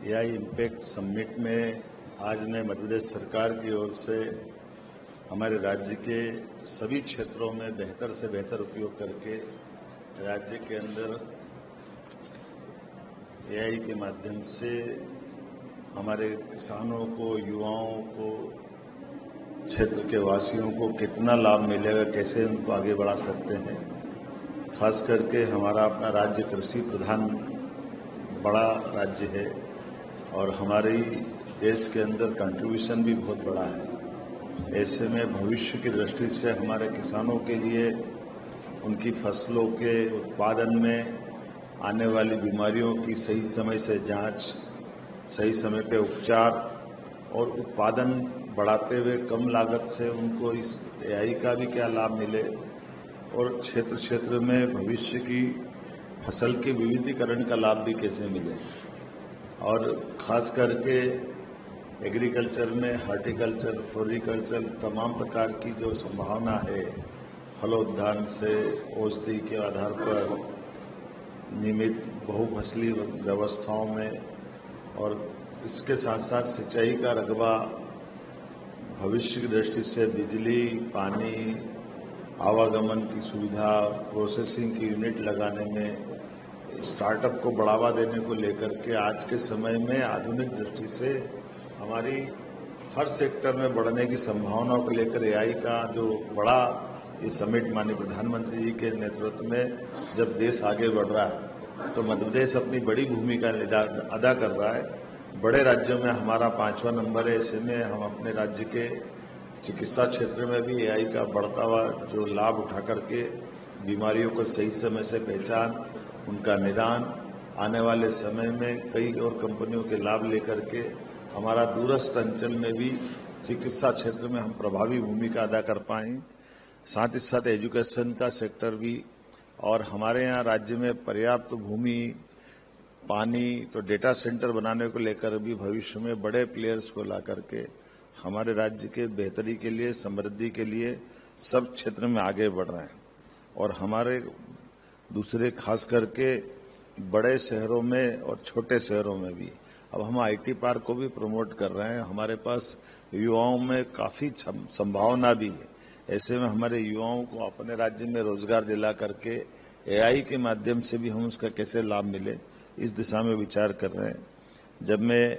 AI impact summit में आज मैं मध्य प्रदेश सरकार की ओर से हमारे राज्य के सभी क्षेत्रों में बेहतर से बेहतर उपयोग करके राज्य के अंदर एआई के माध्यम से हमारे किसानों को, युवाओं को, क्षेत्र के वासियों को कितना लाभ मिलेगा, कैसे उनको आगे बढ़ा सकते हैं। खास करके हमारा अपना राज्य कृषि प्रधान बड़ा राज्य है और हमारे देश के अंदर कंट्रीब्यूशन भी बहुत बड़ा है। ऐसे में भविष्य की दृष्टि से हमारे किसानों के लिए उनकी फसलों के उत्पादन में आने वाली बीमारियों की सही समय से जांच, सही समय पे उपचार और उत्पादन बढ़ाते हुए कम लागत से उनको इस एआई का भी क्या लाभ मिले और क्षेत्र क्षेत्र में भविष्य की फसल के विविधीकरण का लाभ भी कैसे मिले। और खास करके एग्रीकल्चर में हार्टिकल्चर, फ्लोरिकल्चर तमाम प्रकार की जो संभावना है, फलोद्यान से औषधि के आधार पर नियमित बहुफसली व्यवस्थाओं में और इसके साथ साथ सिंचाई का रकबा, भविष्य की दृष्टि से बिजली, पानी, आवागमन की सुविधा, प्रोसेसिंग की यूनिट लगाने में, स्टार्टअप को बढ़ावा देने को लेकर के आज के समय में आधुनिक दृष्टि से हमारी हर सेक्टर में बढ़ने की संभावनाओं को लेकर एआई का जो बड़ा ये समिट माननीय प्रधानमंत्री जी के नेतृत्व में जब देश आगे बढ़ रहा है तो मध्य प्रदेश अपनी बड़ी भूमिका अदा कर रहा है। बड़े राज्यों में हमारा 5वां नंबर है। ऐसे में हम अपने राज्य के चिकित्सा क्षेत्र में भी एआई का बढ़ता हुआ जो लाभ उठा करके बीमारियों को सही समय से पहचान, उनका निदान, आने वाले समय में कई और कंपनियों के लाभ लेकर के हमारा दूरस्थ अंचल में भी चिकित्सा क्षेत्र में हम प्रभावी भूमिका अदा कर पाएं। साथ ही साथ एजुकेशन का सेक्टर भी, और हमारे यहाँ राज्य में पर्याप्त भूमि, पानी, तो डेटा सेंटर बनाने को लेकर भी भविष्य में बड़े प्लेयर्स को ला करके हमारे राज्य के बेहतरी के लिए, समृद्धि के लिए सब क्षेत्र में आगे बढ़ रहे हैं। और हमारे दूसरे खास करके बड़े शहरों में और छोटे शहरों में भी अब हम आईटी पार्क को भी प्रमोट कर रहे हैं। हमारे पास युवाओं में काफी संभावना भी है। ऐसे में हमारे युवाओं को अपने राज्य में रोजगार दिला करके एआई के माध्यम से भी हम उसका कैसे लाभ मिले, इस दिशा में विचार कर रहे हैं। जब मैं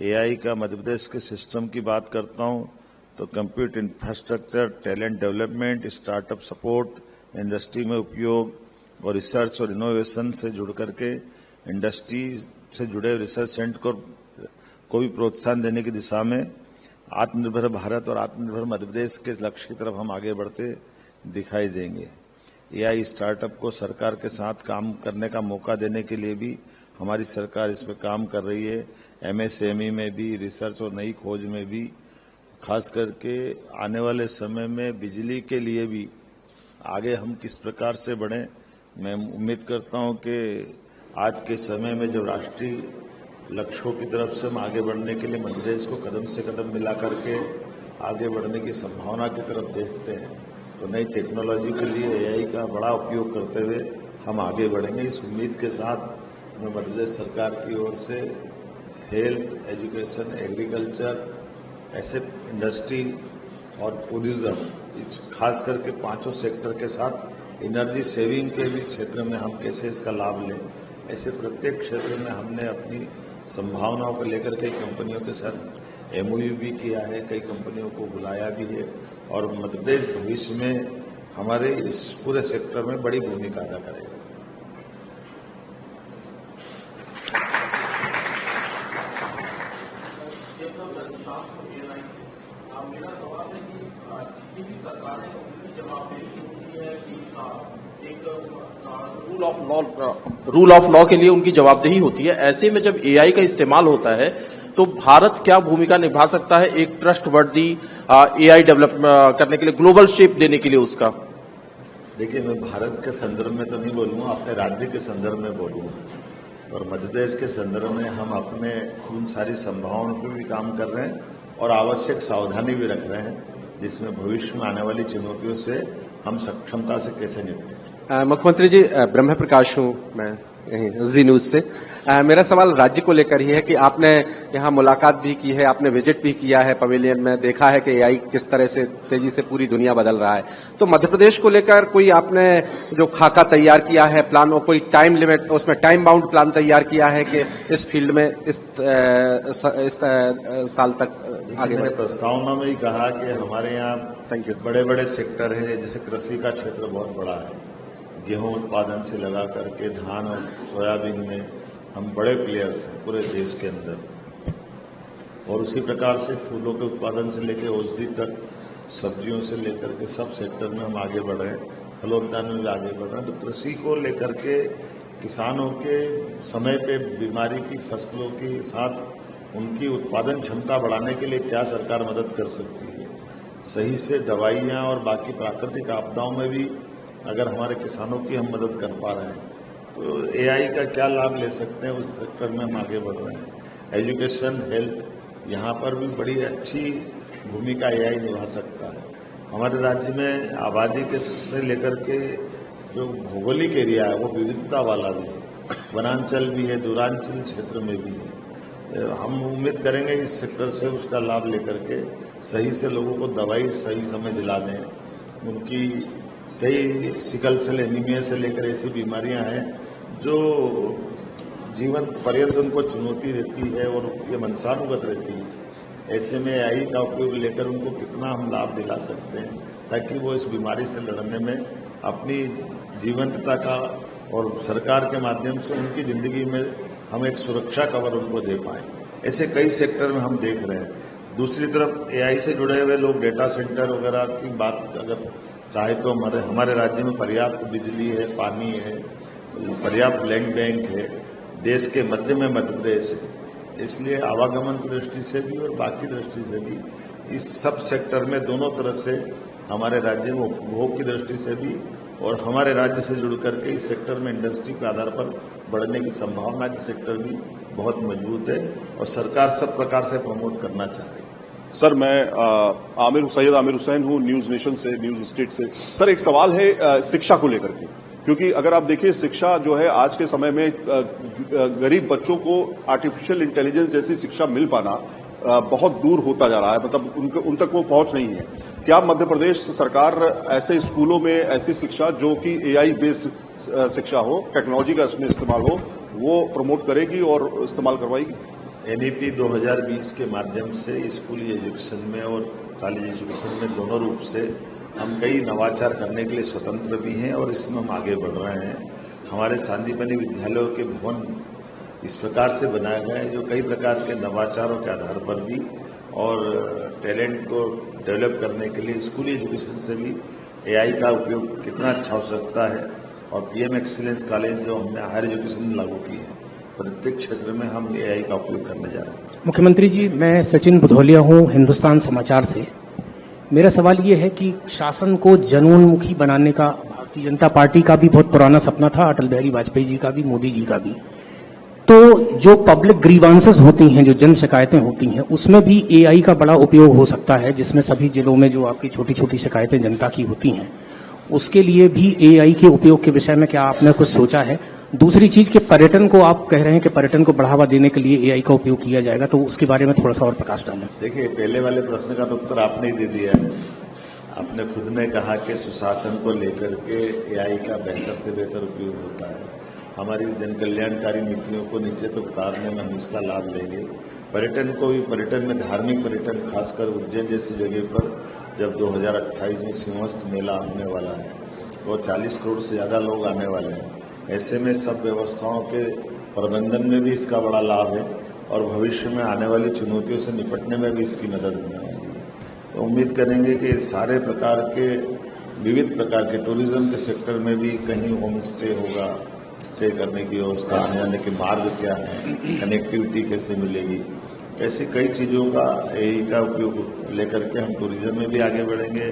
एआई का मध्य प्रदेश के सिस्टम की बात करता हूं तो computer infrastructure, talent development, startup support, industry में उपयोग और रिसर्च और इनोवेशन से जुड़ करके इंडस्ट्री से जुड़े रिसर्च सेंटर को भी प्रोत्साहन देने की दिशा में आत्मनिर्भर भारत और आत्मनिर्भर मध्य प्रदेश के लक्ष्य की तरफ हम आगे बढ़ते दिखाई देंगे। एआई स्टार्टअप को सरकार के साथ काम करने का मौका देने के लिए भी हमारी सरकार इस पर काम कर रही है। एमएसएमई में भी, रिसर्च और नई खोज में भी, खास करके आने वाले समय में बिजली के लिए भी आगे हम किस प्रकार से बढ़ें। मैं उम्मीद करता हूं कि आज के समय में जो राष्ट्रीय लक्ष्यों की तरफ से हम आगे बढ़ने के लिए मध्य प्रदेश को कदम से कदम मिला करके आगे बढ़ने की संभावना की तरफ देखते हैं, तो नई टेक्नोलॉजी के लिए एआई का बड़ा उपयोग करते हुए हम आगे बढ़ेंगे। इस उम्मीद के साथ मैं मध्य प्रदेश सरकार की ओर से हेल्थ, एजुकेशन, एग्रीकल्चर, ऐसे इंडस्ट्री और टूरिज्म, खास करके पांचों सेक्टर के साथ एनर्जी सेविंग के भी क्षेत्र में हम कैसे इसका लाभ लें, ऐसे प्रत्येक क्षेत्र में हमने अपनी संभावनाओं को लेकर कई कंपनियों के साथ एमओयू भी किया है, कई कंपनियों को बुलाया भी है और मध्य प्रदेश भविष्य में हमारे इस पूरे सेक्टर में बड़ी भूमिका अदा करेगा। मेरा सवाल है कि जितनी भी सरकारें उनकी जवाबदेही होती है कि एक रूल ऑफ लॉ के लिए उनकी जवाबदेही होती है। ऐसे में जब एआई का इस्तेमाल होता है तो भारत क्या भूमिका निभा सकता है एक ट्रस्टवर्दी एआई डेवलप करने के लिए, ग्लोबल शेप देने के लिए उसका? देखिए, मैं भारत के संदर्भ में तो नहीं बोलूंगा, अपने राज्य के संदर्भ में बोलूंगा। और मध्य प्रदेश के संदर्भ में हम अपने उन सारी संभावनाओं पर भी काम कर रहे हैं और आवश्यक सावधानी भी रख रहे हैं, जिसमें भविष्य में आने वाली चुनौतियों से हम सक्षमता से कैसे निपटें। मुख्यमंत्री जी, ब्रह्म प्रकाश हूँ मैं जी न्यूज से। मेरा सवाल राज्य को लेकर ही है कि आपने यहाँ मुलाकात भी की है, आपने विजिट भी किया है पवेलियन में, देखा है कि एआई किस तरह से तेजी से पूरी दुनिया बदल रहा है। तो मध्य प्रदेश को लेकर कोई आपने जो खाका तैयार किया है, प्लान, और कोई टाइम लिमिट, उसमें टाइम बाउंड प्लान तैयार किया है कि इस फील्ड में इस साल तक आगे बढ़े? प्रस्तावना में ही कहा कि हमारे यहाँ बड़े बड़े सेक्टर है, जैसे कृषि का क्षेत्र बहुत बड़ा है, गेहूं उत्पादन से लगा करके धान और सोयाबीन में हम बड़े प्लेयर्स हैं पूरे देश के अंदर, और उसी प्रकार से फूलों के उत्पादन से लेकर औषधि तक, सब्जियों से लेकर के सब सेक्टर में हम आगे बढ़ रहे हैं, फलोद्यान में भी आगे बढ़ रहे हैं। तो कृषि को लेकर के किसानों के समय पे बीमारी की फसलों के साथ उनकी उत्पादन क्षमता बढ़ाने के लिए क्या सरकार मदद कर सकती है, सही से दवाइयाँ और बाकी प्राकृतिक आपदाओं में भी अगर हमारे किसानों की हम मदद कर पा रहे हैं तो एआई का क्या लाभ ले सकते हैं, उस सेक्टर में हम आगे बढ़ रहे हैं। एजुकेशन, हेल्थ, यहाँ पर भी बड़ी अच्छी भूमिका एआई निभा सकता है। हमारे राज्य में आबादी के से लेकर के जो भौगोलिक एरिया है वो विविधता वाला भी है, वनांचल भी है, दूरांचल क्षेत्र में भी है। हम उम्मीद करेंगे इस सेक्टर से उसका लाभ लेकर के सही से लोगों को दवाई सही समय दिला दें। उनकी कई सिकल सेल एनीमिया से लेकर ऐसी बीमारियां हैं जो जीवन पर्यंत उनको चुनौती रहती है और ये मनसानुगत रहती है। ऐसे में एआई का उपयोग लेकर उनको कितना हम लाभ दिला सकते हैं ताकि वो इस बीमारी से लड़ने में अपनी जीवंतता का और सरकार के माध्यम से उनकी जिंदगी में हम एक सुरक्षा कवर उनको दे पाएं। ऐसे कई सेक्टर में हम देख रहे हैं। दूसरी तरफ एआई से जुड़े हुए लोग डेटा सेंटर वगैरह की बात अगर चाहे तो हमारे राज्य में पर्याप्त बिजली है, पानी है, पर्याप्त लैंड बैंक है, देश के मध्य में मध्य प्रदेश है, इसलिए आवागमन की दृष्टि से भी और बाकी दृष्टि से भी इस सब सेक्टर में दोनों तरह से हमारे राज्य में उपभोग की दृष्टि से भी और हमारे राज्य से जुड़ करके इस सेक्टर में इंडस्ट्री के आधार पर बढ़ने की संभावना के सेक्टर भी बहुत मजबूत है और सरकार सब प्रकार से प्रमोट करना चाह रही है। सर, मैं सैयद आमिर हुसैन हूं, न्यूज नेशन से, न्यूज स्टेट से। सर, एक सवाल है शिक्षा को लेकर के, क्योंकि अगर आप देखिए शिक्षा जो है आज के समय में गरीब बच्चों को आर्टिफिशियल इंटेलिजेंस जैसी शिक्षा मिल पाना बहुत दूर होता जा रहा है, मतलब उन तक वो पहुंच नहीं है। क्या मध्य प्रदेश सरकार ऐसे स्कूलों में ऐसी शिक्षा जो कि एआई बेस्ड शिक्षा हो, टेक्नोलॉजी का इसमें इस्तेमाल हो, वो प्रमोट करेगी और इस्तेमाल करवाएगी? एनईपी 2020 के माध्यम से स्कूली एजुकेशन में और कॉलेज एजुकेशन में दोनों रूप से हम कई नवाचार करने के लिए स्वतंत्र भी हैं और इसमें हम आगे बढ़ रहे हैं। हमारे सांदीपनि विद्यालयों के भवन इस प्रकार से बनाए गए हैं जो कई प्रकार के नवाचारों के आधार पर भी और टैलेंट को डेवलप करने के लिए स्कूली एजुकेशन से भी एआई का उपयोग कितना अच्छा हो सकता है। और पीएम एक्सीलेंस कॉलेज जो हमने हायर एजुकेशन में लागू की है, प्रत्येक क्षेत्र में हम एआई का उपयोग करने जा रहे हैं। मुख्यमंत्री जी, मैं सचिन बुधौलिया हूं, हिंदुस्तान समाचार से। मेरा सवाल ये है कि शासन को जनोन्मुखी बनाने का भारतीय जनता पार्टी का भी बहुत पुराना सपना था, अटल बिहारी वाजपेयी जी का भी, मोदी जी का भी। तो जो पब्लिक ग्रीवांसेस होती हैं, जो जन शिकायतें होती हैं, उसमें भी एआई का बड़ा उपयोग हो सकता है, जिसमें सभी जिलों में जो आपकी छोटी छोटी शिकायतें जनता की होती हैं, उसके लिए भी एआई के उपयोग के विषय में क्या आपने कुछ सोचा है? दूसरी चीज के पर्यटन को आप कह रहे हैं कि पर्यटन को बढ़ावा देने के लिए एआई का उपयोग किया जाएगा, तो उसके बारे में थोड़ा सा और प्रकाश डालें। देखिए, पहले वाले प्रश्न का तो उत्तर आपने ही दे दिया। आपने खुद ने कहा कि सुशासन को लेकर के एआई का बेहतर से बेहतर उपयोग होता है। हमारी जन कल्याणकारी नीतियों को नीचे तक उतारने में हम इसका लाभ लेंगे। पर्यटन को भी, पर्यटन में धार्मिक पर्यटन, खासकर उज्जैन जैसी जगह पर जब 2028 में सिंहस्थ मेला होने वाला है और 40 करोड़ से ज्यादा लोग आने वाले हैं, ऐसे में सब व्यवस्थाओं के प्रबंधन में भी इसका बड़ा लाभ है और भविष्य में आने वाली चुनौतियों से निपटने में भी इसकी मदद होने वाली है। तो उम्मीद करेंगे कि सारे प्रकार के, विविध प्रकार के टूरिज्म के सेक्टर में भी कहीं होम स्टे होगा, स्टे करने की व्यवस्था, आने जाने के मार्ग क्या है, कनेक्टिविटी कैसे मिलेगी, ऐसी कई चीज़ों का एआई का उपयोग लेकर के हम टूरिज्म में भी आगे बढ़ेंगे।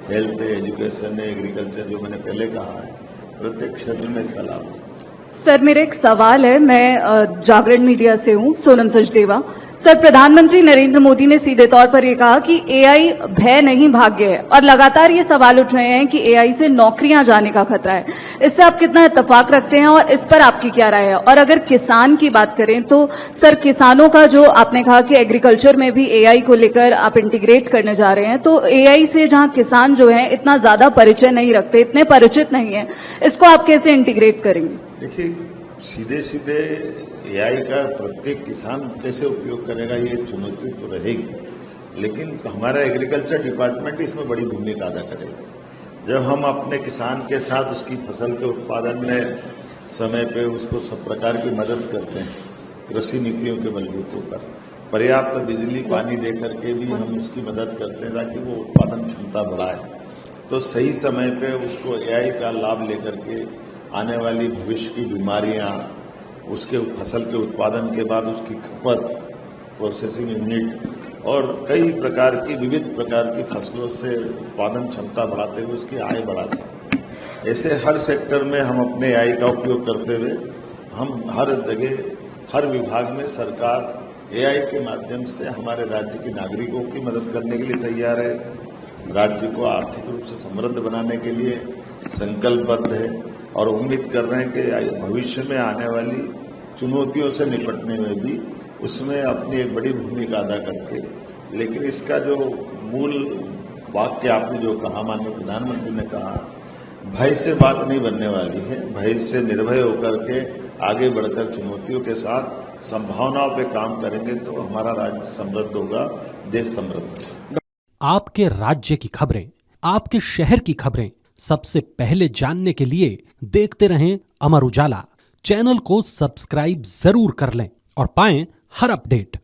हेल्थ है, एजुकेशन है, एग्रीकल्चर, जो मैंने पहले कहा है, प्रत्येक क्षेत्र में इसका लाभ है। सर मेरा एक सवाल है। मैं जागरण मीडिया से हूं, सोनम सचदेवा। सर, प्रधानमंत्री नरेंद्र मोदी ने सीधे तौर पर यह कहा कि एआई भय नहीं भाग्य है, और लगातार ये सवाल उठ रहे हैं कि एआई से नौकरियां जाने का खतरा है। इससे आप कितना इत्तेफाक रखते हैं और इस पर आपकी क्या राय है? और अगर किसान की बात करें तो सर, किसानों का जो आपने कहा कि एग्रीकल्चर में भी एआई को लेकर आप इंटीग्रेट करने जा रहे हैं, तो एआई से जहां किसान जो है इतना ज्यादा परिचय नहीं रखते, इतने परिचित नहीं है, इसको आप कैसे इंटीग्रेट करेंगे? देखिए, सीधे सीधे एआई का प्रत्येक किसान कैसे उपयोग करेगा, ये चुनौती तो रहेगी, लेकिन हमारा एग्रीकल्चर डिपार्टमेंट इसमें बड़ी भूमिका अदा करेगा। जब हम अपने किसान के साथ उसकी फसल के उत्पादन में समय पे उसको सब प्रकार की मदद करते हैं, कृषि नीतियों के बलबूते पर पर्याप्त बिजली पानी दे करके भी हम उसकी मदद करते हैं ताकि वो उत्पादन क्षमता बढ़ाए, तो सही समय पे उसको एआई का लाभ लेकर के आने वाली भविष्य की बीमारियां, उसके फसल के उत्पादन के बाद उसकी खपत, प्रोसेसिंग यूनिट और कई प्रकार की विविध प्रकार की फसलों से उत्पादन क्षमता बढ़ाते हुए उसकी आय बढ़ा सकते हैं। ऐसे हर सेक्टर में हम अपने एआई का उपयोग करते हुए हम हर जगह, हर विभाग में सरकार एआई के माध्यम से हमारे राज्य के नागरिकों की मदद करने के लिए तैयार है। राज्य को आर्थिक रूप से समृद्ध बनाने के लिए संकल्पबद्ध है और उम्मीद कर रहे हैं कि भविष्य में आने वाली चुनौतियों से निपटने में भी उसमें अपनी एक बड़ी भूमिका अदा करके, लेकिन इसका जो मूल वाक्य आपने जो कहा, माननीय प्रधानमंत्री ने कहा, भय से बात नहीं बनने वाली है। भय से निर्भय होकर के आगे बढ़कर चुनौतियों के साथ संभावनाओं पे काम करेंगे तो हमारा राज्य समृद्ध होगा, देश समृद्ध होगा। आपके राज्य की खबरें, आपके शहर की खबरें सबसे पहले जानने के लिए देखते रहें अमर उजाला। चैनल को सब्सक्राइब जरूर कर लें और पाएं हर अपडेट।